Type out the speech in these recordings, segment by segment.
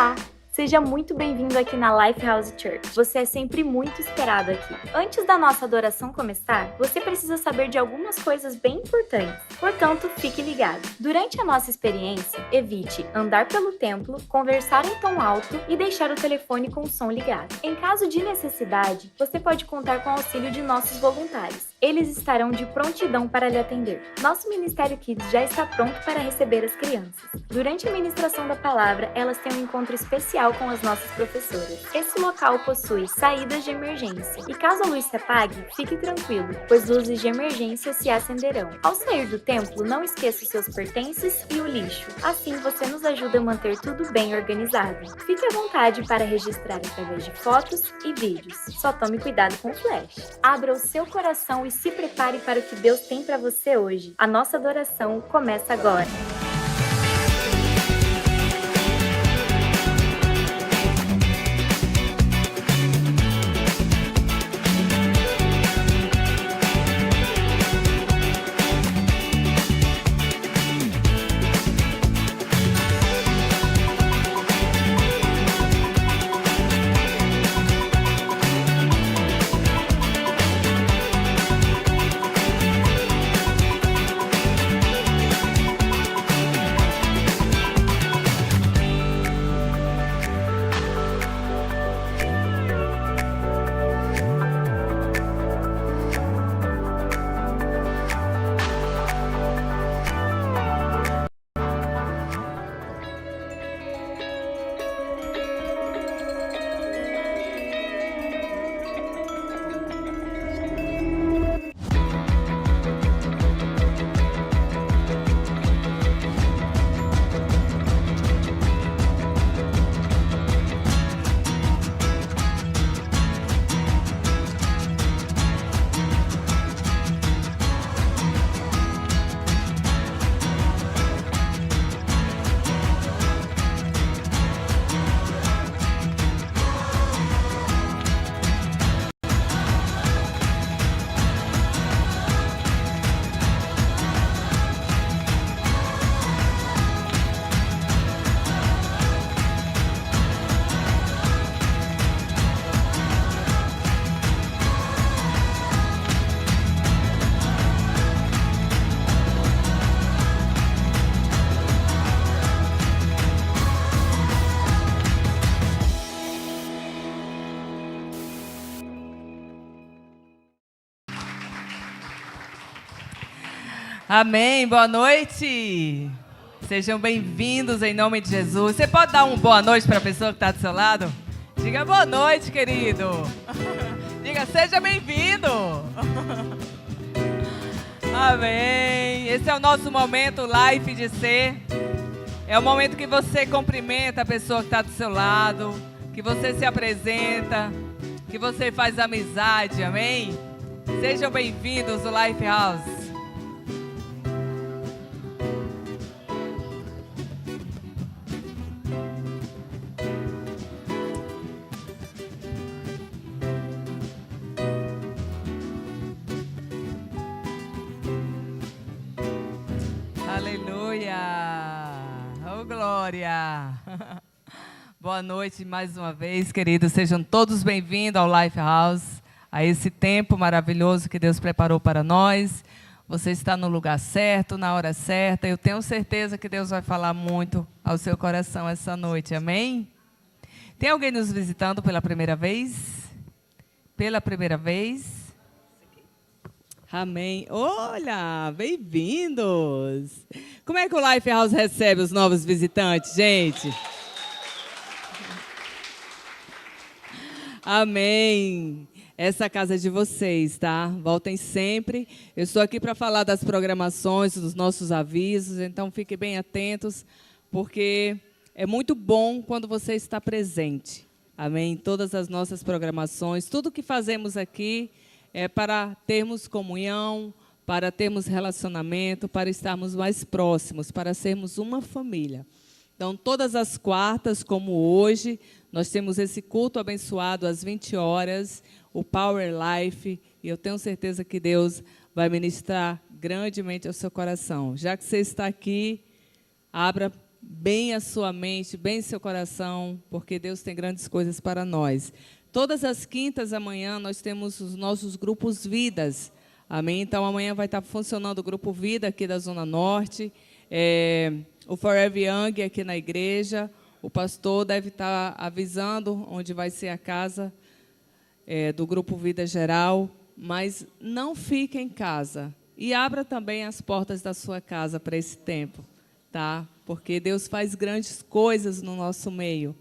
Olá! Seja muito bem-vindo aqui na Lifehouse Church. Você é sempre muito esperado aqui. Antes da nossa adoração começar, você precisa saber de algumas coisas bem importantes. Portanto, fique ligado. Durante a nossa experiência, evite andar pelo templo, conversar em tom alto e deixar o telefone com o som ligado. Em caso de necessidade, você pode contar com o auxílio de nossos voluntários. Eles estarão de prontidão para lhe atender. Nosso Ministério Kids já está pronto para receber as crianças. Durante a ministração da palavra, elas têm um encontro especial com as nossas professoras. Esse local possui saídas de emergência. E caso a luz se apague, fique tranquilo, pois luzes de emergência se acenderão. Ao sair do templo, não esqueça os seus pertences e o lixo. Assim, você nos ajuda a manter tudo bem organizado. Fique à vontade para registrar através de fotos e vídeos. Só tome cuidado com o flash. Abra o seu coração e se prepare para o que Deus tem para você hoje. A nossa adoração começa agora. Amém, boa noite. Sejam bem-vindos em nome de Jesus. Você pode dar uma boa noite para a pessoa que está do seu lado? Diga boa noite, querido. Diga, seja bem-vindo. Amém. Esse é o nosso momento Life de Ser. É o momento que você cumprimenta a pessoa que está do seu lado, que você se apresenta, que você faz amizade, amém? Sejam bem-vindos ao Lifehouse. Aleluia! Oh, glória! Boa noite mais uma vez, queridos. Sejam todos bem-vindos ao Lifehouse, a esse tempo maravilhoso que Deus preparou para nós. Você está no lugar certo, na hora certa. Eu tenho certeza que Deus vai falar muito ao seu coração essa noite, amém? Tem alguém nos visitando pela primeira vez? Pela primeira vez? Amém. Olha, bem-vindos. Como é que o Lifehouse recebe os novos visitantes, gente? Amém. Essa casa é de vocês, tá? Voltem sempre. Eu estou aqui para falar das programações, dos nossos avisos, então fiquem bem atentos, porque é muito bom quando você está presente. Amém. Todas as nossas programações, tudo que fazemos aqui é para termos comunhão, para termos relacionamento, para estarmos mais próximos, para sermos uma família. Então, todas as quartas, como hoje, nós temos esse culto abençoado às 20 horas, o Power Life, e eu tenho certeza que Deus vai ministrar grandemente ao seu coração. Já que você está aqui, abra bem a sua mente, bem seu coração, porque Deus tem grandes coisas para nós. Todas as quintas da manhã nós temos os nossos grupos Vidas. Amém? Então, amanhã vai estar funcionando o Grupo Vida aqui da Zona Norte, o Forever Young aqui na igreja. O pastor deve estar avisando onde vai ser a casa do Grupo Vida Geral, mas não fique em casa. E abra também as portas da sua casa para esse tempo, tá? Porque Deus faz grandes coisas no nosso meio.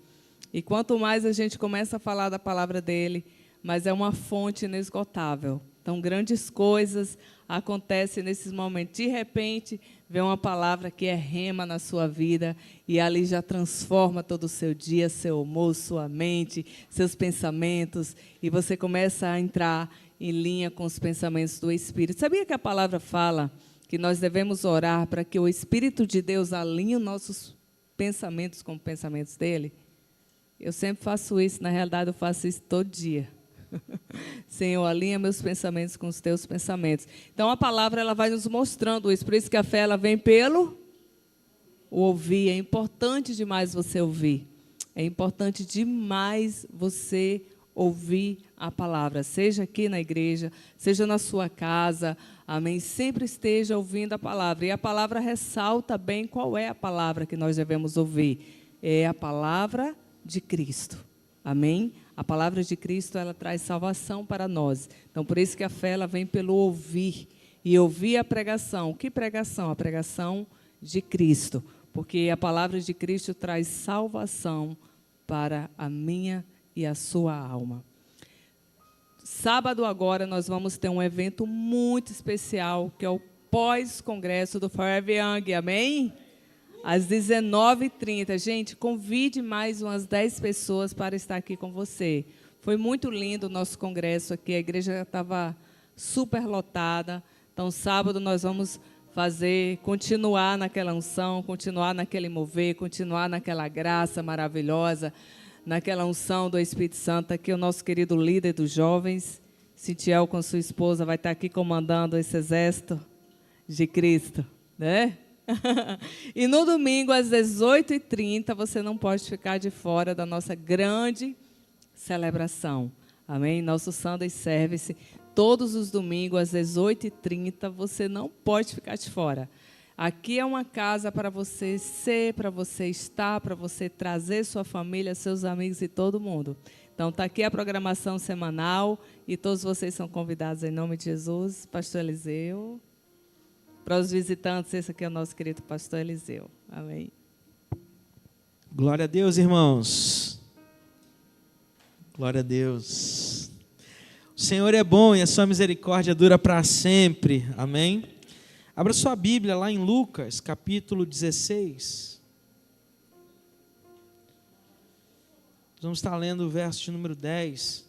E quanto mais a gente começa a falar da palavra dele, mais é uma fonte inesgotável. Então, grandes coisas acontecem nesses momentos. De repente, vem uma palavra que é rema na sua vida e ali já transforma todo o seu dia, seu humor, sua mente, seus pensamentos. E você começa a entrar em linha com os pensamentos do Espírito. Sabia que a palavra fala que nós devemos orar para que o Espírito de Deus alinhe os nossos pensamentos com os pensamentos dele? Eu sempre faço isso, na realidade eu faço isso todo dia. Senhor, alinha meus pensamentos com os teus pensamentos. Então a palavra ela vai nos mostrando isso, por isso que a fé ela vem pelo ouvir. É importante demais você ouvir. É importante demais você ouvir a palavra, seja aqui na igreja, seja na sua casa, amém? Sempre esteja ouvindo a palavra. E a palavra ressalta bem qual é a palavra que nós devemos ouvir. É a palavra de Cristo, amém? A palavra de Cristo, ela traz salvação para nós. Então, por isso que a fé, ela vem pelo ouvir. E ouvir a pregação. Que pregação? A pregação de Cristo. Porque a palavra de Cristo traz salvação para a minha e a sua alma. Sábado agora, nós vamos ter um evento muito especial, que é o pós-congresso do Forever Young, amém? Às 19h30. Gente, convide mais umas 10 pessoas para estar aqui com você. Foi muito lindo o nosso congresso aqui. A igreja estava super lotada. Então, sábado nós vamos continuar naquela unção, continuar naquele mover, continuar naquela graça maravilhosa, naquela unção do Espírito Santo. Aqui o nosso querido líder dos jovens, Cintiel, com sua esposa, vai estar aqui comandando esse exército de Cristo, né? E no domingo, às 18h30, você não pode ficar de fora da nossa grande celebração. Amém? Nosso Sunday Service, todos os domingos, às 18h30, você não pode ficar de fora. Aqui é uma casa para você ser, para você estar, para você trazer sua família, seus amigos e todo mundo. Então, está aqui a programação semanal e todos vocês são convidados em nome de Jesus. Pastor Eliseu. Para os visitantes, esse aqui é o nosso querido pastor Eliseu. Amém. Glória a Deus, irmãos. Glória a Deus. O Senhor é bom e a sua misericórdia dura para sempre. Amém. Abra sua Bíblia lá em Lucas, capítulo 16. Nós vamos estar lendo o verso de número 10.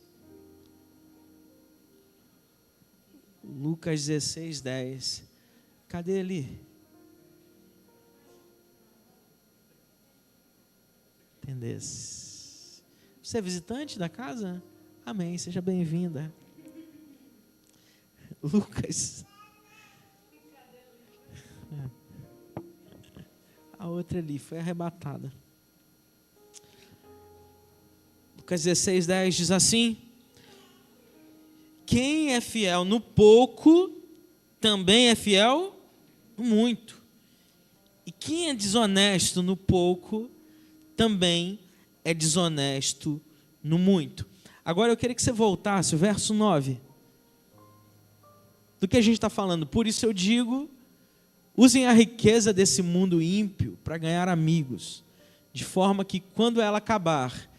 Lucas 16, 10. Cadê ele? Entendesse? Você é visitante da casa? Amém, seja bem-vinda. Lucas. A outra ali foi arrebatada. Lucas 16, 10 diz assim: quem é fiel no pouco, também é fiel no muito. E quem é desonesto no pouco, também é desonesto no muito. Agora eu queria que você voltasse, o verso 9. Do que a gente está falando. Por isso eu digo, usem a riqueza desse mundo ímpio para ganhar amigos, de forma que quando ela acabar,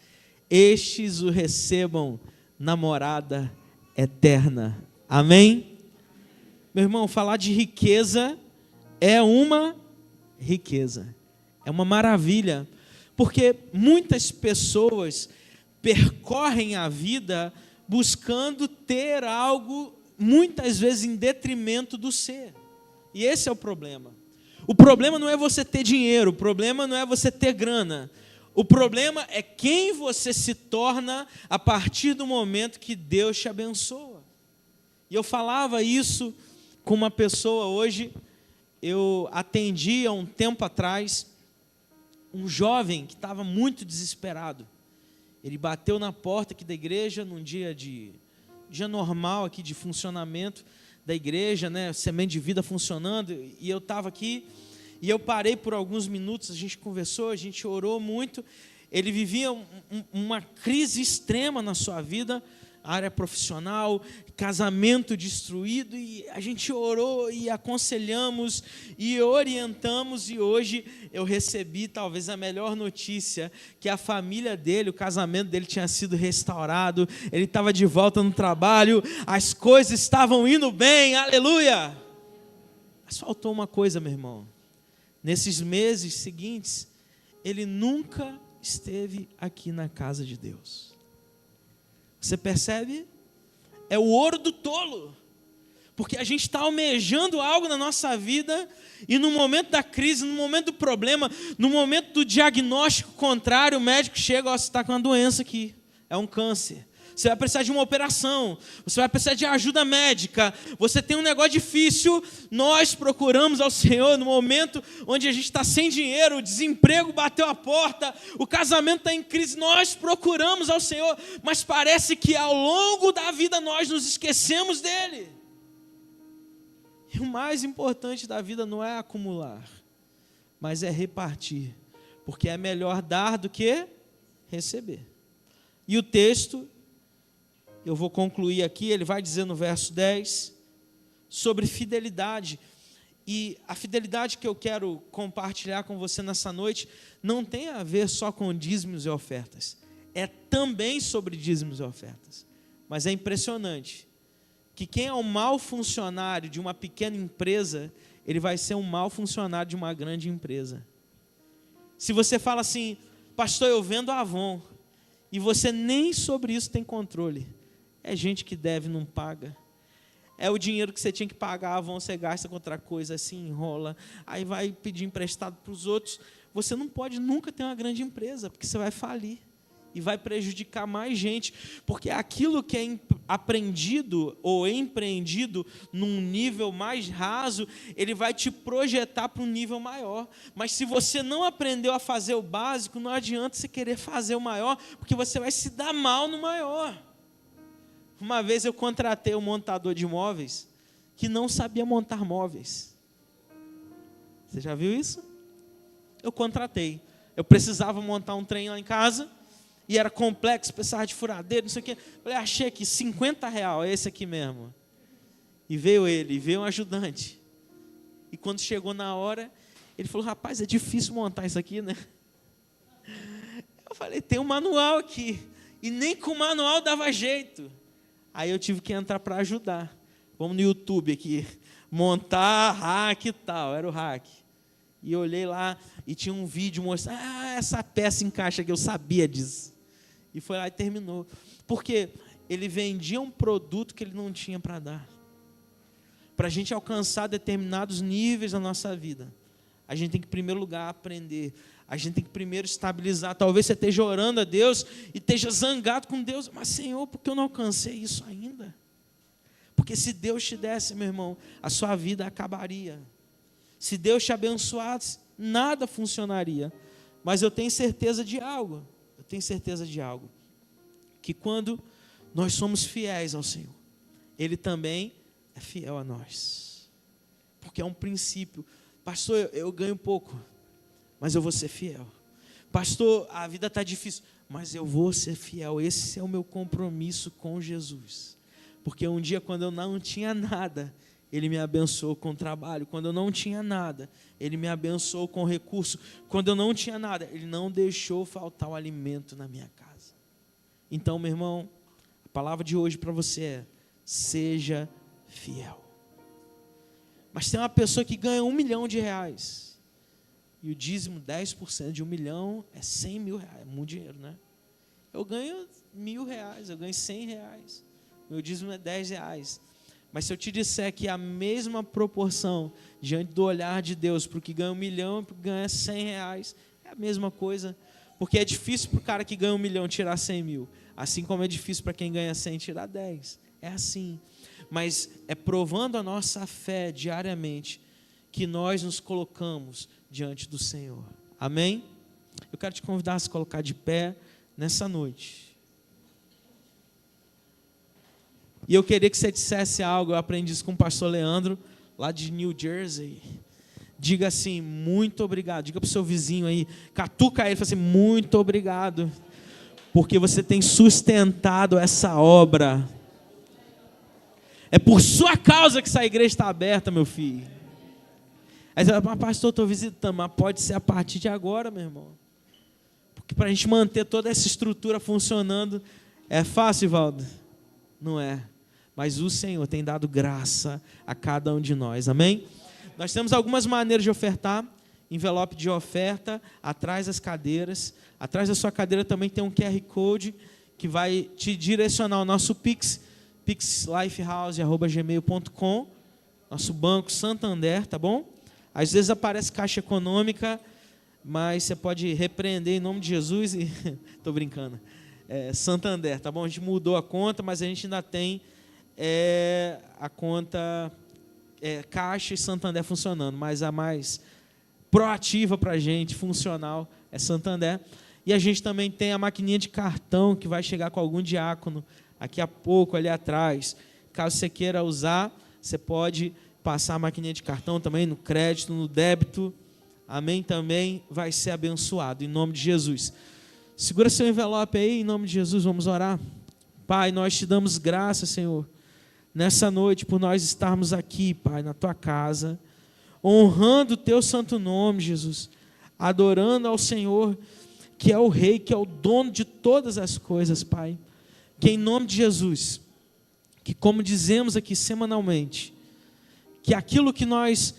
estes o recebam na morada eterna. Amém? Meu irmão, falar de riqueza é uma riqueza, é uma maravilha, porque muitas pessoas percorrem a vida buscando ter algo, muitas vezes em detrimento do ser. E esse é o problema. O problema não é você ter dinheiro, o problema não é você ter grana. O problema é quem você se torna a partir do momento que Deus te abençoa. E eu falava isso com uma pessoa hoje, eu atendi há um tempo atrás, um jovem que estava muito desesperado. Ele bateu na porta aqui da igreja num dia normal aqui de funcionamento da igreja, né? Semente de vida funcionando, e eu estava aqui, e eu parei por alguns minutos, a gente conversou, a gente orou muito. Ele vivia uma crise extrema na sua vida, área profissional, casamento destruído, e a gente orou e aconselhamos e orientamos, e hoje eu recebi talvez a melhor notícia, que a família dele, o casamento dele tinha sido restaurado, ele estava de volta no trabalho, as coisas estavam indo bem, aleluia! Mas faltou uma coisa, meu irmão, nesses meses seguintes, ele nunca esteve aqui na casa de Deus. Você percebe? É o ouro do tolo, porque a gente está almejando algo na nossa vida, e no momento da crise, no momento do problema, no momento do diagnóstico contrário, o médico chega, ó, você está com uma doença aqui, é um câncer. Você vai precisar de uma operação, você vai precisar de ajuda médica, você tem um negócio difícil. Nós procuramos ao Senhor no momento onde a gente está sem dinheiro, o desemprego bateu a porta, o casamento está em crise, nós procuramos ao Senhor, mas parece que ao longo da vida nós nos esquecemos dEle. E o mais importante da vida não é acumular, mas é repartir, porque é melhor dar do que receber. E o texto, eu vou concluir aqui, ele vai dizer no verso 10, sobre fidelidade. E a fidelidade que eu quero compartilhar com você nessa noite, não tem a ver só com dízimos e ofertas. É também sobre dízimos e ofertas. Mas é impressionante, que quem é um mau funcionário de uma pequena empresa, ele vai ser um mau funcionário de uma grande empresa. Se você fala assim, pastor, eu vendo a Avon, e você nem sobre isso tem controle, é gente que deve, não paga. É o dinheiro que você tinha que pagar, você gasta com outra coisa, assim, enrola. Aí vai pedir emprestado para os outros. Você não pode nunca ter uma grande empresa, porque você vai falir. E vai prejudicar mais gente. Porque aquilo que é aprendido ou empreendido num nível mais raso, ele vai te projetar para um nível maior. Mas se você não aprendeu a fazer o básico, não adianta você querer fazer o maior, porque você vai se dar mal no maior. Uma vez eu contratei um montador de móveis que não sabia montar móveis. Você já viu isso? Eu contratei. Eu precisava montar um trem lá em casa e era complexo, precisava de furadeira, não sei o quê. Falei, achei aqui, R$50, é esse aqui mesmo. E veio um ajudante. E quando chegou na hora, ele falou, rapaz, é difícil montar isso aqui, né? Eu falei, tem um manual aqui. E nem com o manual dava jeito. Aí eu tive que entrar para ajudar. Vamos no YouTube aqui, montar hack e tal, era o hack. E eu olhei lá e tinha um vídeo mostrando, essa peça encaixa aqui, eu sabia disso. E foi lá e terminou. Porque ele vendia um produto que ele não tinha para dar. Para a gente alcançar determinados níveis na nossa vida, a gente tem que, em primeiro lugar, aprender. A gente tem que primeiro estabilizar. Talvez você esteja orando a Deus e esteja zangado com Deus. Mas, Senhor, por que eu não alcancei isso ainda? Porque se Deus te desse, meu irmão, a sua vida acabaria. Se Deus te abençoasse, nada funcionaria. Mas eu tenho certeza de algo. Que quando nós somos fiéis ao Senhor, Ele também é fiel a nós. Porque é um princípio. Pastor, eu ganho pouco, mas eu vou ser fiel. Pastor, a vida está difícil, mas eu vou ser fiel. Esse é o meu compromisso com Jesus. Porque um dia, quando eu não tinha nada, Ele me abençoou com trabalho. Quando eu não tinha nada, Ele me abençoou com recurso. Quando eu não tinha nada, Ele não deixou faltar o alimento na minha casa. Então, meu irmão, a palavra de hoje para você é: seja fiel. Mas tem uma pessoa que ganha R$1 milhão, e o dízimo, 10% de R$1 milhão é R$100 mil, é muito dinheiro, né? Eu ganho R$1.000, eu ganho R$100, meu dízimo é R$10. Mas se eu te disser que a mesma proporção diante do olhar de Deus para o que ganha R$1 milhão e para o que ganha R$100, é a mesma coisa. Porque é difícil para o cara que ganha R$1 milhão tirar 100 mil, assim como é difícil para quem ganha 100 tirar 10. É assim. Mas é provando a nossa fé diariamente que nós nos colocamos diante do Senhor. Amém? Eu quero te convidar a se colocar de pé nessa noite. E eu queria que você dissesse algo. Eu aprendi isso com o pastor Leandro, lá de New Jersey. Diga assim: muito obrigado. Diga para o seu vizinho aí, catuca ele e fala assim: muito obrigado, porque você tem sustentado essa obra. É por sua causa que essa igreja está aberta, meu filho. Aí você fala: pastor, estou visitando. Mas pode ser a partir de agora, meu irmão. Porque para a gente manter toda essa estrutura funcionando, é fácil, Valdo? Não é. Mas o Senhor tem dado graça a cada um de nós, amém? Nós temos algumas maneiras de ofertar. Envelope de oferta, atrás das cadeiras. Atrás da sua cadeira também tem um QR Code que vai te direcionar ao nosso Pix, pixlifehouse@gmail.com, nosso Banco Santander, tá bom? Às vezes aparece Caixa Econômica, mas você pode repreender em nome de Jesus e... Estou brincando. Santander, tá bom? A gente mudou a conta, mas a gente ainda tem a conta Caixa e Santander funcionando, mas a mais proativa para a gente, funcional, é Santander. E a gente também tem a maquininha de cartão que vai chegar com algum diácono aqui a pouco, ali atrás. Caso você queira usar, você pode passar a maquininha de cartão também, no crédito, no débito. Amém? Também vai ser abençoado, em nome de Jesus. Segura seu envelope aí, em nome de Jesus, vamos orar. Pai, nós te damos graça, Senhor, nessa noite, por nós estarmos aqui, Pai, na tua casa, honrando o teu santo nome, Jesus, adorando ao Senhor, que é o Rei, que é o dono de todas as coisas, Pai. Que em nome de Jesus, que como dizemos aqui semanalmente, que aquilo que nós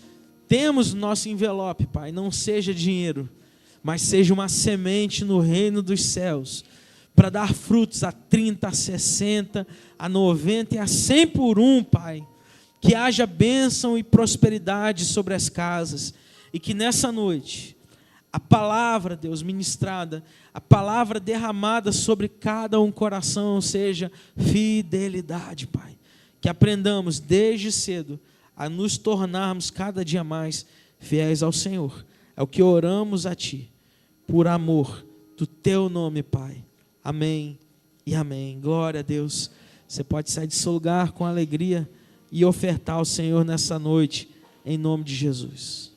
temos no nosso envelope, Pai, não seja dinheiro, mas seja uma semente no reino dos céus, para dar frutos a 30, a 60, a 90 e a 100 por um, Pai. Que haja bênção e prosperidade sobre as casas, e que nessa noite, a palavra, Deus, ministrada, a palavra derramada sobre cada um coração seja fidelidade, Pai. Que aprendamos desde cedo a nos tornarmos cada dia mais fiéis ao Senhor. É o que oramos a Ti, por amor do Teu nome, Pai. Amém e amém. Glória a Deus. Você pode sair de seu lugar com alegria e ofertar ao Senhor nessa noite, em nome de Jesus.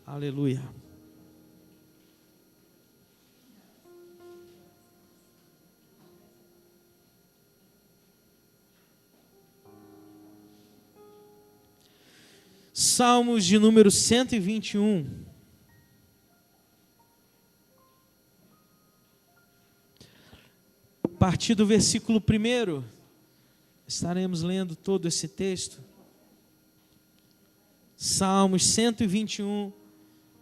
Aleluia. Salmos de número 121. A partir do versículo 1, estaremos lendo todo esse texto. Salmos 121,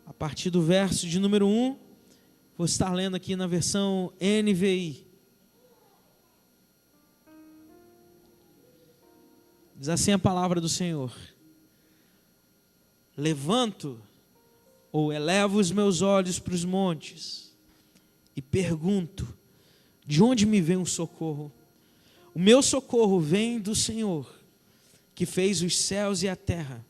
a partir do verso de número 1. Vou estar lendo aqui na versão NVI. Diz assim a palavra do Senhor: levanto ou elevo os meus olhos para os montes e pergunto: de onde me vem o socorro? O meu socorro vem do Senhor, que fez os céus e a terra.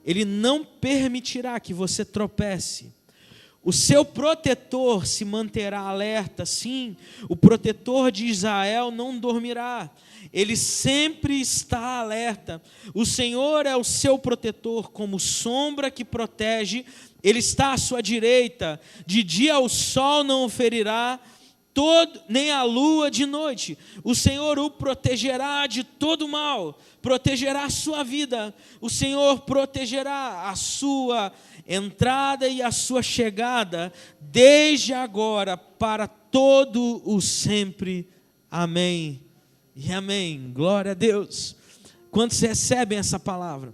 Ele não permitirá que você tropece. O seu protetor se manterá alerta, sim, o protetor de Israel não dormirá. Ele sempre está alerta. O Senhor é o seu protetor, como sombra que protege. Ele está à sua direita. De dia o sol não o ferirá, nem a lua de noite. O Senhor o protegerá de todo mal, protegerá a sua vida. O Senhor protegerá a sua entrada e a sua chegada, desde agora para todo o sempre. Amém e amém. Glória a Deus. Quantos recebem essa palavra?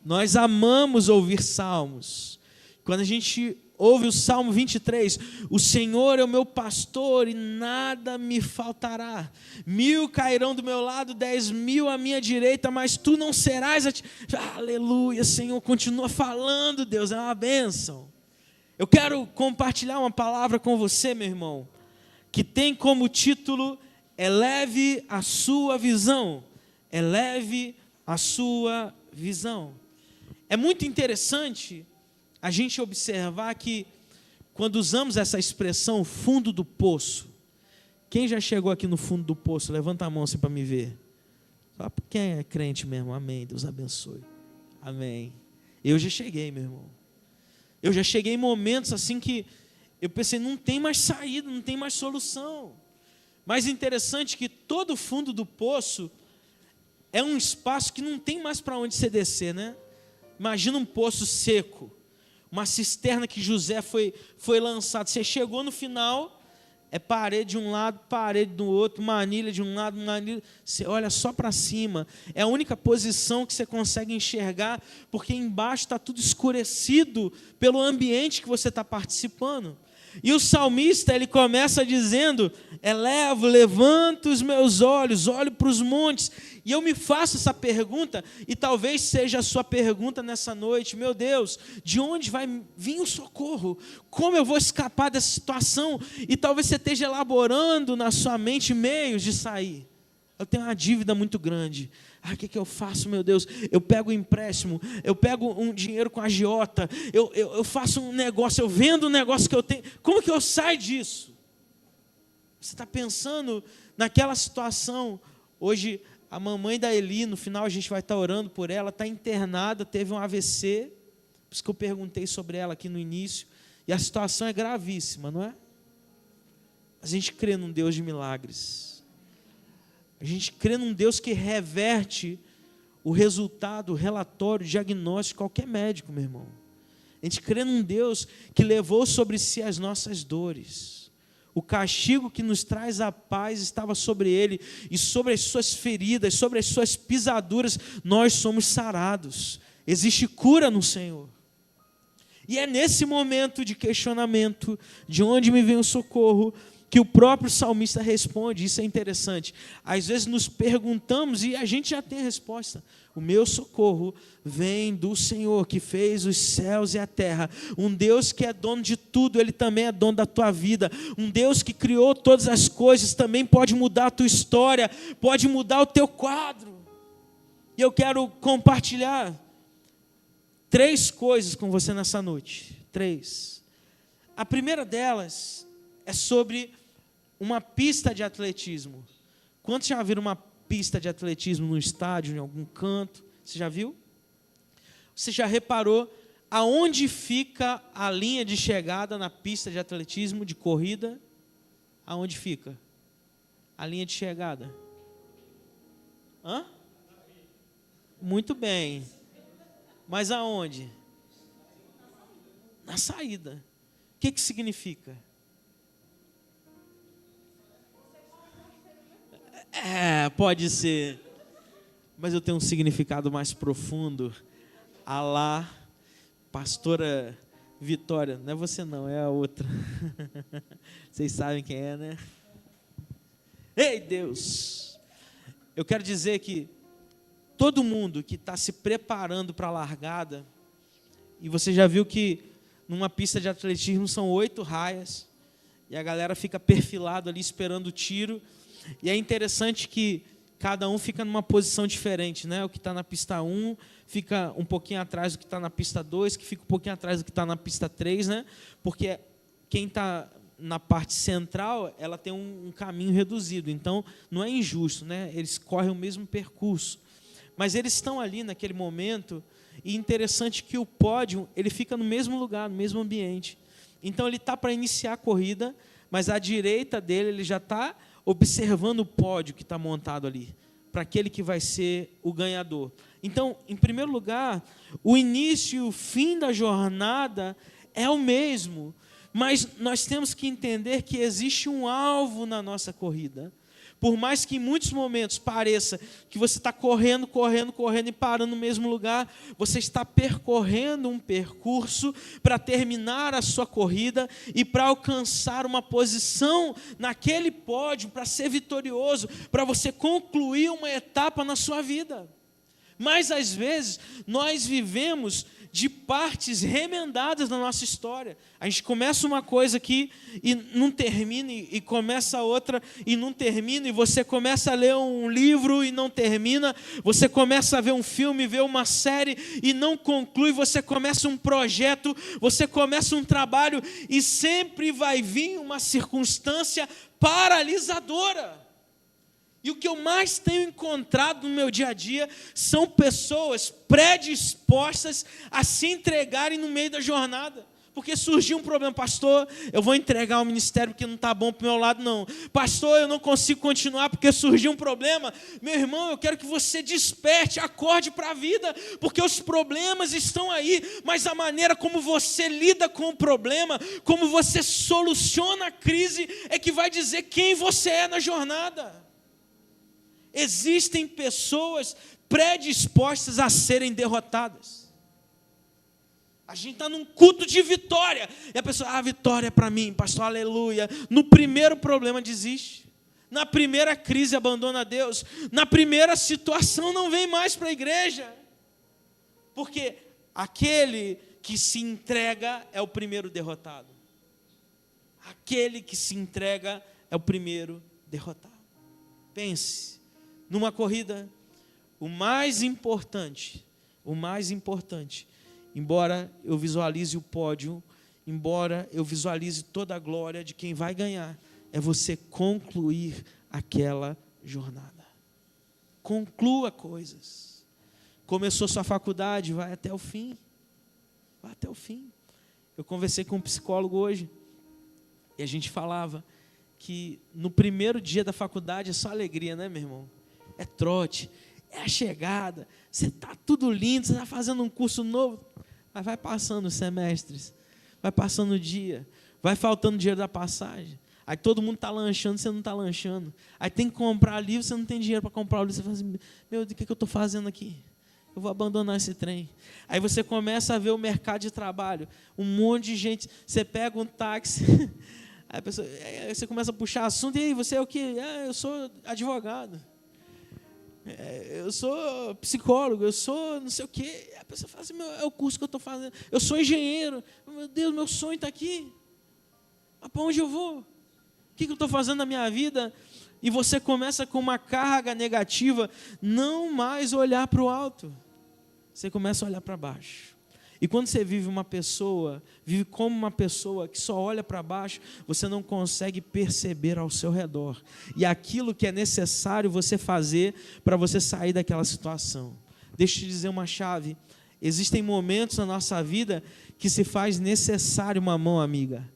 Nós amamos ouvir salmos. Quando a gente ouve o Salmo 23, o Senhor é o meu pastor e nada me faltará. 1000 cairão do meu lado, 10.000 à minha direita, mas tu não serás Aleluia, Senhor, continua falando, Deus, é uma bênção. Eu quero compartilhar uma palavra com você, meu irmão, que tem como título Eleve a Sua Visão. Eleve a sua visão. É muito interessante a gente observar que, quando usamos essa expressão, fundo do poço, quem já chegou aqui no fundo do poço? Levanta a mão assim para me ver. Só quem é crente mesmo, amém, Deus abençoe, amém. Eu já cheguei, meu irmão. Eu já cheguei em momentos assim que eu pensei, não tem mais saída, não tem mais solução. Mas interessante que todo o fundo do poço é um espaço que não tem mais para onde você descer, né? Imagina um poço seco, uma cisterna que José foi lançado. Você chegou no final, é parede de um lado, parede do outro, manilha de um lado, manilha. Você olha só para cima. É a única posição que você consegue enxergar, porque embaixo está tudo escurecido pelo ambiente que você está participando. E o salmista, ele começa dizendo, levanto os meus olhos, olho para os montes, e eu me faço essa pergunta, e talvez seja a sua pergunta nessa noite, meu Deus, de onde vai vir o socorro? Como eu vou escapar dessa situação? E talvez você esteja elaborando na sua mente meios de sair. Eu tenho uma dívida muito grande. O que eu faço, meu Deus? Eu pego um empréstimo, eu pego um dinheiro com a agiota, eu faço um negócio, eu vendo um negócio que eu tenho. Como que eu saio disso? Você está pensando naquela situação. Hoje, a mamãe da Eli, no final a gente vai estar orando por ela, está internada, teve um AVC, por isso que eu perguntei sobre ela aqui no início, e a situação é gravíssima, não é? A gente crê num Deus de milagres. A gente crê num Deus que reverte o resultado, o relatório, o diagnóstico de qualquer médico, meu irmão. A gente crê num Deus que levou sobre si as nossas dores. O castigo que nos traz a paz estava sobre ele, e sobre as suas feridas, sobre as suas pisaduras, nós somos sarados. Existe cura no Senhor. E é nesse momento de questionamento, de onde me vem o socorro, que o próprio salmista responde. Isso é interessante. Às vezes nos perguntamos e a gente já tem a resposta. O meu socorro vem do Senhor, que fez os céus e a terra. Um Deus que é dono de tudo, Ele também é dono da tua vida. Um Deus que criou todas as coisas, também pode mudar a tua história, pode mudar o teu quadro. E eu quero compartilhar 3 coisas com você nessa noite. 3. A primeira delas é sobre uma pista de atletismo. Quantos já viram uma pista de atletismo no estádio, em algum canto? Você já viu? Você já reparou aonde fica a linha de chegada na pista de atletismo, de corrida? Aonde fica a linha de chegada? Hã? Muito bem. Mas aonde? Na saída. O que significa? Pode ser. Mas eu tenho um significado mais profundo. Alá, pastora Vitória. Não é você não, é a outra. Vocês sabem quem é, né? Ei, Deus! Eu quero dizer que todo mundo que está se preparando para a largada, e você já viu que numa pista de atletismo são 8 raias, e a galera fica perfilado ali esperando o tiro, e é interessante que cada um fica numa posição diferente, né? O que está na pista 1 fica um pouquinho atrás do que está na pista 2, que fica um pouquinho atrás do que está na pista 3, né? Porque quem está na parte central, ela tem um caminho reduzido, então não é injusto, né? Eles correm o mesmo percurso. Mas eles estão ali naquele momento, e interessante que o pódio, ele fica no mesmo lugar, no mesmo ambiente. Então ele está para iniciar a corrida, mas à direita dele ele já está observando o pódio que está montado ali, para aquele que vai ser o ganhador. Então, em primeiro lugar, o início e o fim da jornada é o mesmo, mas nós temos que entender que existe um alvo na nossa corrida. Por mais que em muitos momentos pareça que você está correndo e parando no mesmo lugar, você está percorrendo um percurso para terminar a sua corrida e para alcançar uma posição naquele pódio, para ser vitorioso, para você concluir uma etapa na sua vida. Mas às vezes nós vivemos de partes remendadas na nossa história. A gente começa uma coisa aqui e não termina, e começa outra e não termina, e você começa a ler um livro e não termina, você começa a ver um filme, ver uma série e não conclui, você começa um projeto, você começa um trabalho e sempre vai vir uma circunstância paralisadora. E o que eu mais tenho encontrado no meu dia a dia são pessoas predispostas a se entregarem no meio da jornada. Porque surgiu um problema, pastor, eu vou entregar o ministério porque não está bom para o meu lado, não. Pastor, eu não consigo continuar porque surgiu um problema. Meu irmão, eu quero que você desperte, acorde para a vida, porque os problemas estão aí, mas a maneira como você lida com o problema, como você soluciona a crise, é que vai dizer quem você é na jornada. Existem pessoas predispostas a serem derrotadas. A gente está num culto de vitória, e a pessoa, vitória é para mim, pastor, aleluia. No primeiro problema desiste, na primeira crise abandona Deus, na primeira situação não vem mais para a igreja, porque aquele que se entrega é o primeiro derrotado. Aquele que se entrega é o primeiro derrotado. Pense, numa corrida, o mais importante, embora eu visualize o pódio, embora eu visualize toda a glória de quem vai ganhar, é você concluir aquela jornada. Conclua coisas. Começou sua faculdade, vai até o fim. Vai até o fim. Eu conversei com um psicólogo hoje, e a gente falava que no primeiro dia da faculdade é só alegria, né, meu irmão? É trote, é a chegada, você está tudo lindo, você está fazendo um curso novo, mas vai passando os semestres, vai passando o dia, vai faltando o dinheiro da passagem, aí todo mundo está lanchando, você não está lanchando, aí tem que comprar livro, você não tem dinheiro para comprar o livro, você fala assim, meu Deus, o que eu estou fazendo aqui? Eu vou abandonar esse trem. Aí você começa a ver o mercado de trabalho, um monte de gente, você pega um táxi, aí você começa a puxar assunto, e aí, você é o quê? Eu sou advogado. Eu sou psicólogo, eu sou não sei o quê. A pessoa fala assim, é o curso que eu estou fazendo. Eu sou engenheiro. Meu Deus, meu sonho está aqui. Mas para onde eu vou? O que eu estou fazendo na minha vida? E você começa com uma carga negativa, não mais olhar para o alto. Você começa a olhar para baixo. E quando você vive como uma pessoa que só olha para baixo, você não consegue perceber ao seu redor. E aquilo que é necessário você fazer para você sair daquela situação. Deixa eu te dizer uma chave. Existem momentos na nossa vida que se faz necessário uma mão amiga.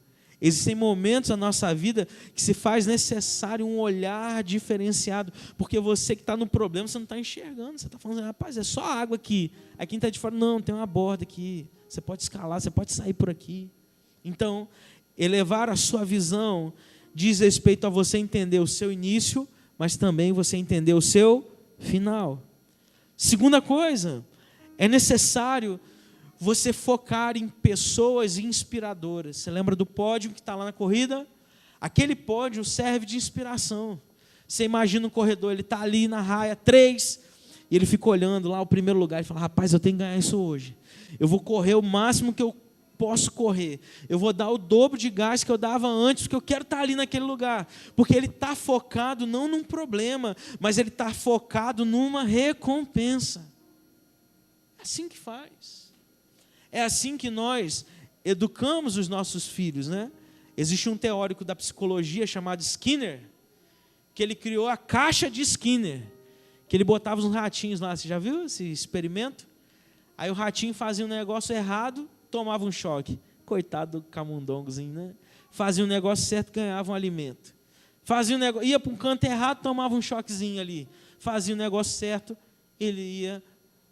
Existem momentos na nossa vida que se faz necessário um olhar diferenciado, porque você que está no problema, você não está enxergando, você está falando, rapaz, é só água aqui, aí quem está de fora, não, tem uma borda aqui, você pode escalar, você pode sair por aqui. Então, elevar a sua visão diz respeito a você entender o seu início, mas também você entender o seu final. Segunda coisa, é necessário você focar em pessoas inspiradoras. Você lembra do pódio que está lá na corrida? Aquele pódio serve de inspiração. Você imagina um corredor, ele está ali na raia 3, e ele fica olhando lá o primeiro lugar e fala, rapaz, eu tenho que ganhar isso hoje. Eu vou correr o máximo que eu posso correr. Eu vou dar o dobro de gás que eu dava antes, porque eu quero estar ali naquele lugar. Porque ele está focado não num problema, mas ele está focado numa recompensa. É assim que faz. É assim que nós educamos os nossos filhos, né? Existe um teórico da psicologia chamado Skinner, que ele criou a caixa de Skinner, que ele botava uns ratinhos lá. Você já viu esse experimento? Aí o ratinho fazia um negócio errado, tomava um choque. Coitado do camundongozinho, né? Fazia um negócio certo, ganhava um alimento. Fazia um negócio, ia para um canto errado, tomava um choquezinho ali. Fazia um negócio certo, ele ia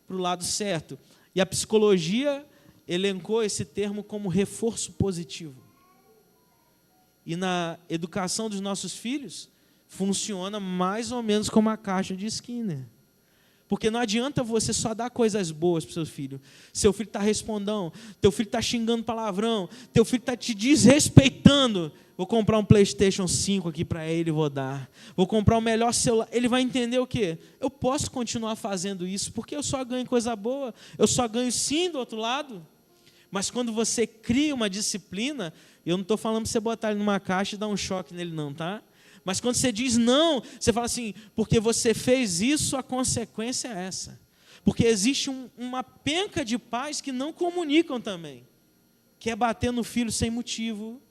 para o lado certo. E a psicologia elencou esse termo como reforço positivo. E na educação dos nossos filhos, funciona mais ou menos como a caixa de Skinner. Porque não adianta você só dar coisas boas para o seu filho. Seu filho está respondão, teu filho está xingando palavrão, teu filho está te desrespeitando. Vou comprar um PlayStation 5 aqui para ele, vou dar. Vou comprar o melhor celular. Ele vai entender o quê? Eu posso continuar fazendo isso, porque eu só ganho coisa boa. Eu só ganho sim do outro lado. Mas quando você cria uma disciplina, eu não estou falando para você botar ele numa caixa e dar um choque nele não, tá? Mas quando você diz não, você fala assim, porque você fez isso, a consequência é essa. Porque existe uma penca de pais que não comunicam também. Que é bater no filho sem motivo,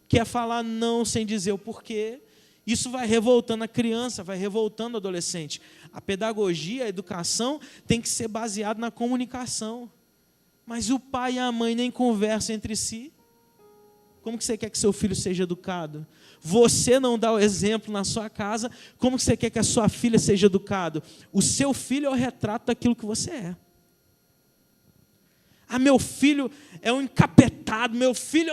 que é falar não sem dizer o porquê. Isso vai revoltando a criança, vai revoltando o adolescente. A pedagogia, a educação tem que ser baseada na comunicação. Mas o pai e a mãe nem conversam entre si. Como que você quer que seu filho seja educado? Você não dá o exemplo na sua casa, como que você quer que a sua filha seja educada? O seu filho é o retrato daquilo que você é. Ah, meu filho é um encapetado, meu filho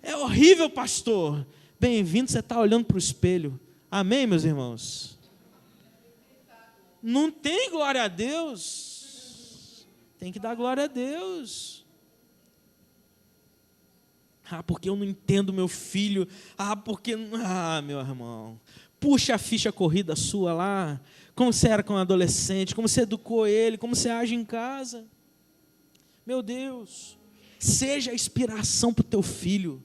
é horrível, pastor. Bem-vindo, você está olhando para o espelho. Amém, meus irmãos? Não tem glória a Deus. Tem que dar glória a Deus. Ah, porque eu não entendo meu filho. Ah, porque... Ah, meu irmão. Puxa a ficha corrida sua lá. Como você era com um adolescente. Como você educou ele. Como você age em casa. Meu Deus. Seja a inspiração para o teu filho.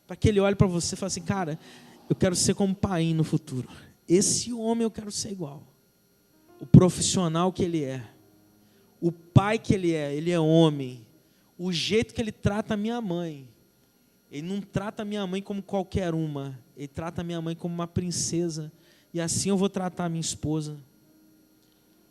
Para que ele olhe para você e fale assim, cara, eu quero ser como pai no futuro. Esse homem eu quero ser igual. O profissional que ele é. O pai que ele é homem. O jeito que ele trata a minha mãe. Ele não trata a minha mãe como qualquer uma. Ele trata a minha mãe como uma princesa. E assim eu vou tratar a minha esposa.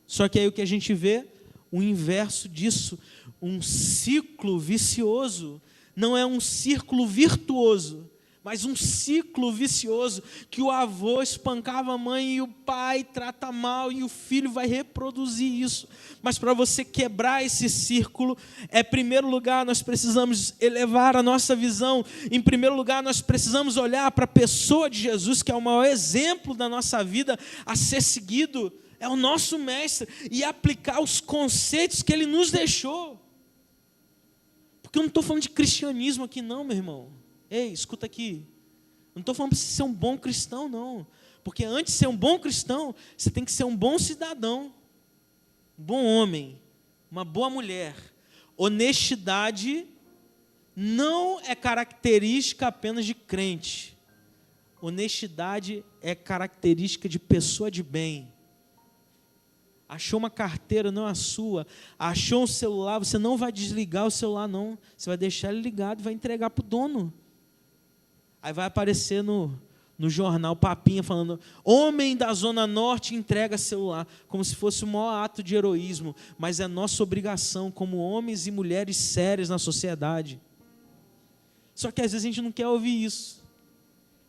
Só que aí o que a gente vê? O inverso disso. Um ciclo vicioso. Não é um círculo virtuoso, mas um ciclo vicioso, que o avô espancava a mãe e o pai trata mal e o filho vai reproduzir isso. Mas para você quebrar esse círculo, em primeiro lugar nós precisamos elevar a nossa visão. Em primeiro lugar nós precisamos olhar para a pessoa de Jesus, que é o maior exemplo da nossa vida a ser seguido. É o nosso mestre, e aplicar os conceitos que ele nos deixou. Porque eu não estou falando de cristianismo aqui não, meu irmão. Ei, escuta aqui. Eu não estou falando para você ser um bom cristão, não. Porque antes de ser um bom cristão, você tem que ser um bom cidadão. Um bom homem. Uma boa mulher. Honestidade não é característica apenas de crente. Honestidade é característica de pessoa de bem. Achou uma carteira, não a sua. Achou um celular, você não vai desligar o celular, não. Você vai deixar ele ligado e vai entregar para o dono. Aí vai aparecer no jornal papinha falando, homem da Zona Norte entrega celular. Como se fosse o maior ato de heroísmo. Mas é nossa obrigação como homens e mulheres sérios na sociedade. Só que às vezes a gente não quer ouvir isso.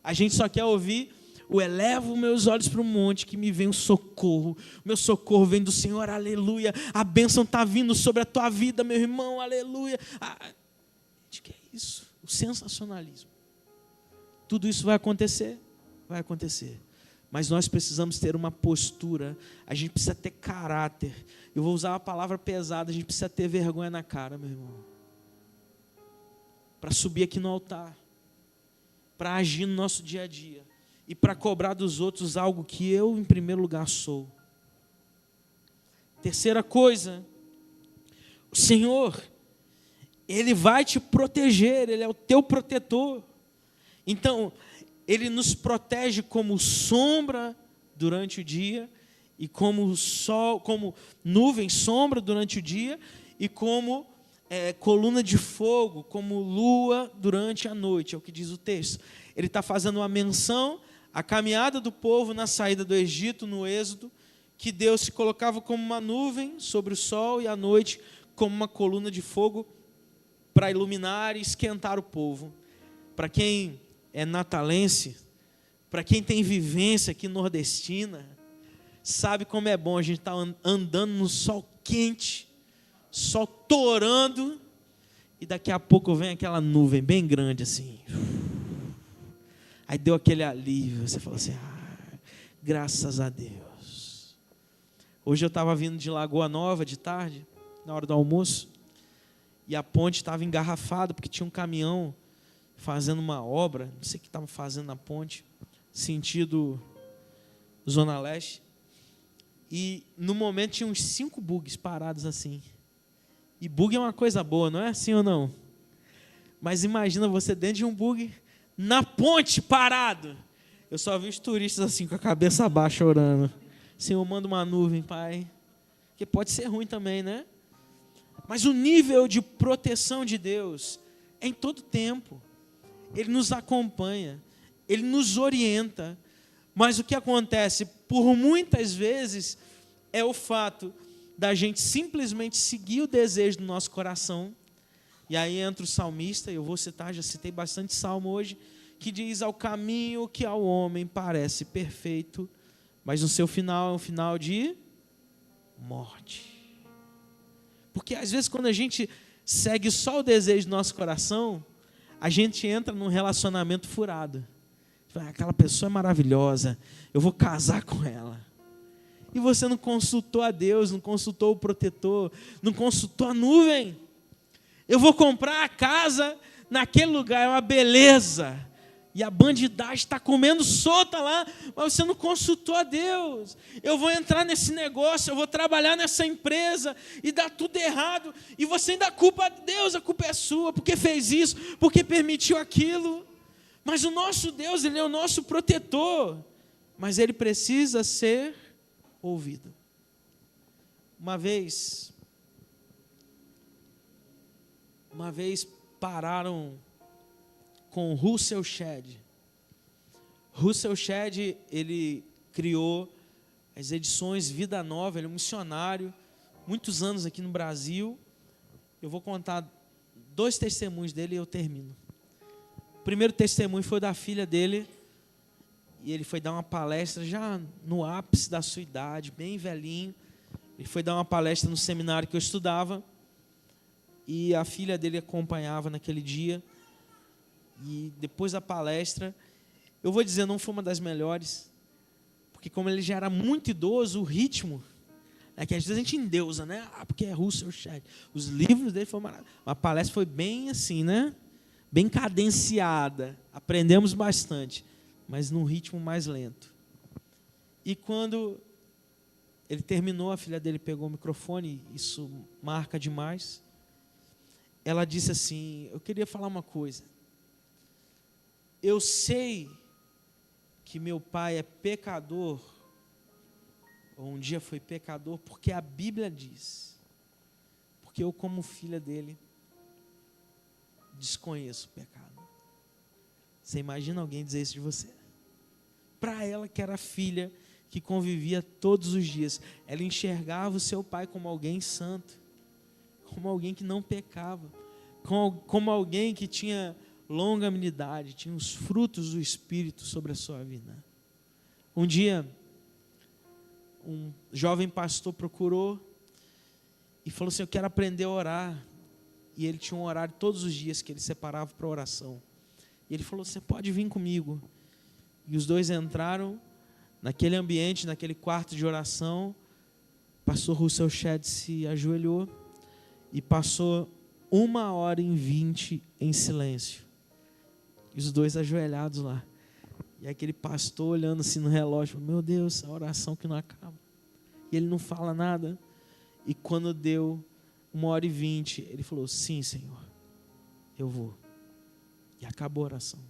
A gente só quer ouvir... Eu elevo meus olhos para o monte, que me vem o socorro. Meu socorro vem do Senhor, aleluia. A bênção está vindo sobre a tua vida, meu irmão, aleluia. O que é isso? O sensacionalismo. Tudo isso vai acontecer? Vai acontecer. Mas nós precisamos ter uma postura, a gente precisa ter caráter. Eu vou usar uma palavra pesada, a gente precisa ter vergonha na cara, meu irmão. Para subir aqui no altar, para agir no nosso dia a dia. E para cobrar dos outros algo que eu, em primeiro lugar, sou. Terceira coisa, o Senhor, Ele vai te proteger, Ele é o teu protetor. Então, Ele nos protege como sombra durante o dia, e como sol, como nuvem, sombra durante o dia, e como coluna de fogo, como lua durante a noite, é o que diz o texto. Ele está fazendo uma menção à caminhada do povo na saída do Egito, no Êxodo, que Deus se colocava como uma nuvem sobre o sol e à noite como uma coluna de fogo para iluminar e esquentar o povo. Para quem é natalense, para quem tem vivência aqui nordestina, sabe como é bom a gente estar andando no sol quente, sol torando, e daqui a pouco vem aquela nuvem bem grande assim. Aí deu aquele alívio, você fala assim, graças a Deus. Hoje eu estava vindo de Lagoa Nova de tarde, na hora do almoço, e a ponte estava engarrafada, porque tinha um caminhão fazendo uma obra, não sei o que estava fazendo na ponte, sentido Zona Leste. E no momento tinha uns 5 bugs parados assim. E bug é uma coisa boa, não é assim ou não? Mas imagina você dentro de um bug, na ponte, parado. Eu só vi os turistas assim, com a cabeça baixa, orando. Senhor, manda uma nuvem, Pai. Porque pode ser ruim também, né? Mas o nível de proteção de Deus é em todo tempo. Ele nos acompanha, Ele nos orienta. Mas o que acontece, por muitas vezes, é o fato da gente simplesmente seguir o desejo do nosso coração. E aí entra o salmista, eu vou citar, já citei bastante salmo hoje, que diz: ao caminho que ao homem parece perfeito, mas no seu final é um final de morte. Porque às vezes quando a gente segue só o desejo do nosso coração, a gente entra num relacionamento furado. Aquela pessoa é maravilhosa, eu vou casar com ela. E você não consultou a Deus, não consultou o protetor, não consultou a nuvem. Eu vou comprar a casa naquele lugar, é uma beleza. E a bandidagem está comendo solta lá, mas você não consultou a Deus. Eu vou entrar nesse negócio, eu vou trabalhar nessa empresa e dá tudo errado. E você ainda culpa a Deus, a culpa é sua, porque fez isso, porque permitiu aquilo. Mas o nosso Deus, Ele é o nosso protetor. Mas Ele precisa ser ouvido. Uma vez pararam com Russell Shedd. Russell Shedd, ele criou as edições Vida Nova, ele é um missionário, muitos anos aqui no Brasil. Eu vou contar 2 testemunhos dele e eu termino. O primeiro testemunho foi da filha dele, e ele foi dar uma palestra já no ápice da sua idade, bem velhinho. Ele foi dar uma palestra no seminário que eu estudava, e a filha dele acompanhava naquele dia. E depois da palestra, eu vou dizer, não foi uma das melhores, porque como ele já era muito idoso, o ritmo, que às vezes a gente endeusa, né? Porque é Russell Shedd. Os livros dele foram maravilhosos. A palestra foi bem assim, né? Bem cadenciada. Aprendemos bastante, mas num ritmo mais lento. E quando ele terminou, a filha dele pegou o microfone, isso marca demais. Ela disse assim: eu queria falar uma coisa. Eu sei que meu pai é pecador, ou um dia foi pecador, porque a Bíblia diz. Porque eu, como filha dele, desconheço o pecado. Você imagina alguém dizer isso de você? Para ela, que era filha, que convivia todos os dias, ela enxergava o seu pai como alguém santo, como alguém que não pecava, como alguém que tinha longanimidade, tinha os frutos do Espírito sobre a sua vida. Um dia, um jovem pastor procurou e falou assim: eu quero aprender a orar. E ele tinha um horário todos os dias que ele separava para oração. E ele falou: você pode vir comigo. E os dois entraram naquele ambiente, naquele quarto de oração. O pastor Russell Shedd se ajoelhou e passou 1h20 em silêncio. E os dois ajoelhados lá. E aquele pastor olhando assim no relógio: meu Deus, a oração que não acaba. E ele não fala nada. E quando deu 1h20, ele falou: sim, Senhor, eu vou. E acabou a oração.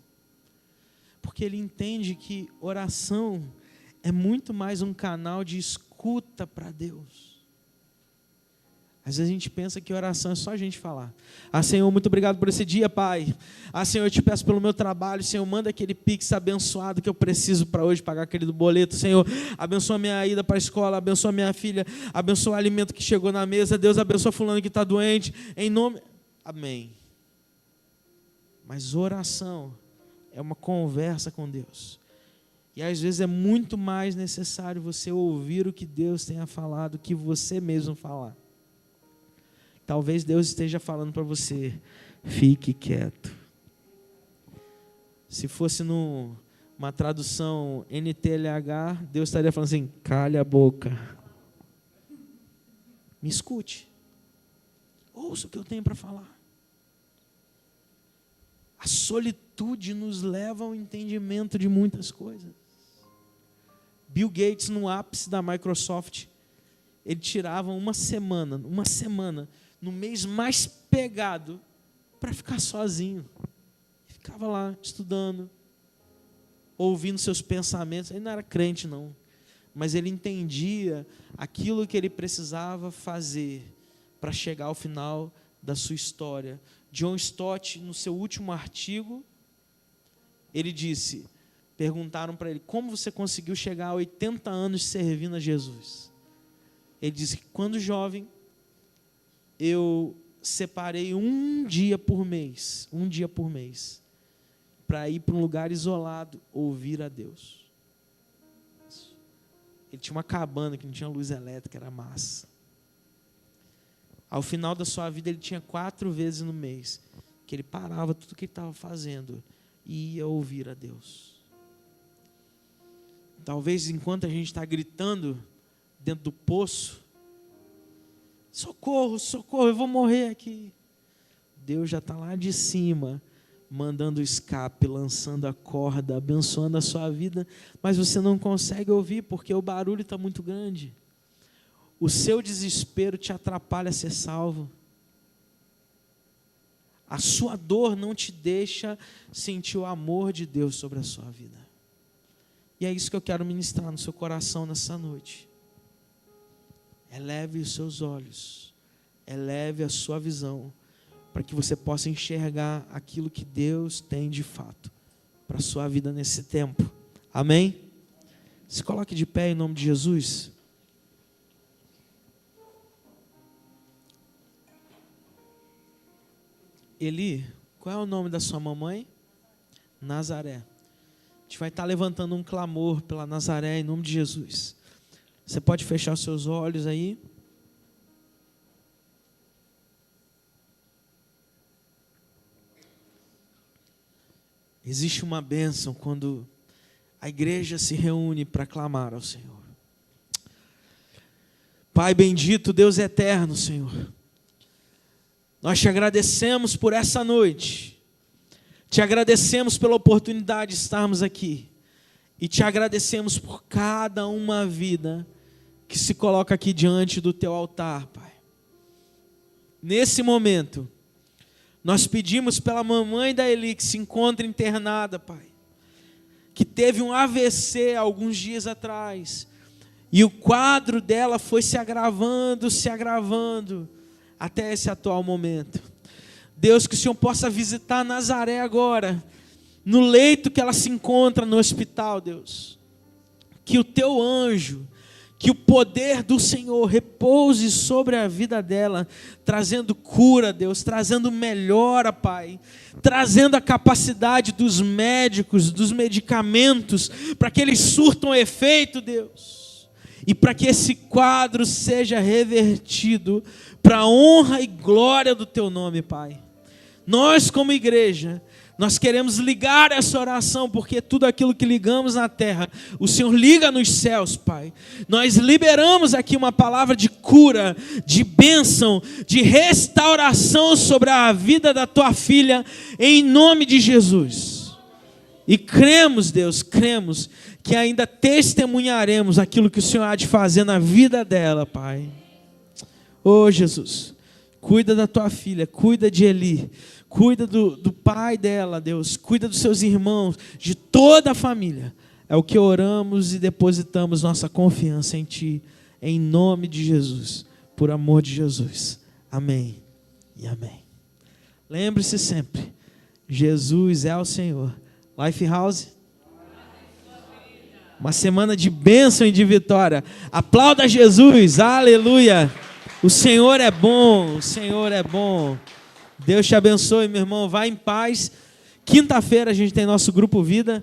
Porque ele entende que oração é muito mais um canal de escuta para Deus. Às vezes a gente pensa que oração é só a gente falar: ah, Senhor, muito obrigado por esse dia, Pai. Ah, Senhor, eu te peço pelo meu trabalho. Senhor, manda aquele Pix abençoado que eu preciso para hoje pagar aquele do boleto. Senhor, abençoa minha ida para a escola, abençoa minha filha, abençoa o alimento que chegou na mesa. Deus abençoa fulano que está doente, em nome... Amém. Mas oração é uma conversa com Deus. E às vezes é muito mais necessário você ouvir o que Deus tenha falado que você mesmo falar. Talvez Deus esteja falando para você: fique quieto. Se fosse numa tradução NTLH, Deus estaria falando assim: cale a boca. Me escute. Ouça o que eu tenho para falar. A solitude nos leva ao entendimento de muitas coisas. Bill Gates, no ápice da Microsoft, ele tirava uma semana, no mês mais pegado, para ficar sozinho. Ficava lá, estudando, ouvindo seus pensamentos. Ele não era crente, não. Mas ele entendia aquilo que ele precisava fazer para chegar ao final da sua história. John Stott, no seu último artigo, ele disse, perguntaram para ele, como você conseguiu chegar a 80 anos servindo a Jesus? Ele disse que quando jovem, eu separei um dia por mês, para ir para um lugar isolado, ouvir a Deus. Ele tinha uma cabana que não tinha luz elétrica, era massa. Ao final da sua vida, ele tinha 4 vezes no mês que ele parava tudo que ele estava fazendo e ia ouvir a Deus. Talvez enquanto a gente está gritando dentro do poço, socorro, socorro, eu vou morrer aqui. Deus já está lá de cima, mandando o escape, lançando a corda, abençoando a sua vida, mas você não consegue ouvir porque o barulho está muito grande. O seu desespero te atrapalha a ser salvo. A sua dor não te deixa sentir o amor de Deus sobre a sua vida. E é isso que eu quero ministrar no seu coração nessa noite. Eleve os seus olhos, eleve a sua visão, para que você possa enxergar aquilo que Deus tem de fato para a sua vida nesse tempo. Amém? Se coloque de pé em nome de Jesus. Eli, qual é o nome da sua mamãe? Nazaré. A gente vai estar levantando um clamor pela Nazaré em nome de Jesus. Você pode fechar os seus olhos aí. Existe uma bênção quando a igreja se reúne para clamar ao Senhor. Pai bendito, Deus eterno, Senhor. Nós te agradecemos por essa noite, te agradecemos pela oportunidade de estarmos aqui, e te agradecemos por cada uma vida que se coloca aqui diante do teu altar, Pai. Nesse momento, nós pedimos pela mamãe da Eli, que se encontra internada, Pai, que teve um AVC alguns dias atrás, e o quadro dela foi se agravando, até esse atual momento. Deus, que o Senhor possa visitar Nazaré agora, no leito que ela se encontra no hospital, Deus. Que o teu anjo, que o poder do Senhor repouse sobre a vida dela, trazendo cura, Deus, trazendo melhora, Pai, trazendo a capacidade dos médicos, dos medicamentos, para que eles surtam efeito, Deus, e para que esse quadro seja revertido para a honra e glória do teu nome, Pai. Nós, como igreja, nós queremos ligar essa oração, porque tudo aquilo que ligamos na terra, o Senhor liga nos céus, Pai. Nós liberamos aqui uma palavra de cura, de bênção, de restauração sobre a vida da tua filha, em nome de Jesus. E cremos, Deus, cremos que ainda testemunharemos aquilo que o Senhor há de fazer na vida dela, Pai. Oh, Jesus, cuida da tua filha, cuida de Eli, cuida do pai dela, Deus, cuida dos seus irmãos, de toda a família. É o que oramos e depositamos nossa confiança em Ti, em nome de Jesus, por amor de Jesus. Amém e amém. Lembre-se sempre, Jesus é o Senhor. Lifehouse, uma semana de bênção e de vitória. Aplauda Jesus, aleluia. O Senhor é bom, o Senhor é bom. Deus te abençoe, meu irmão. Vá em paz. Quinta-feira a gente tem nosso Grupo Vida.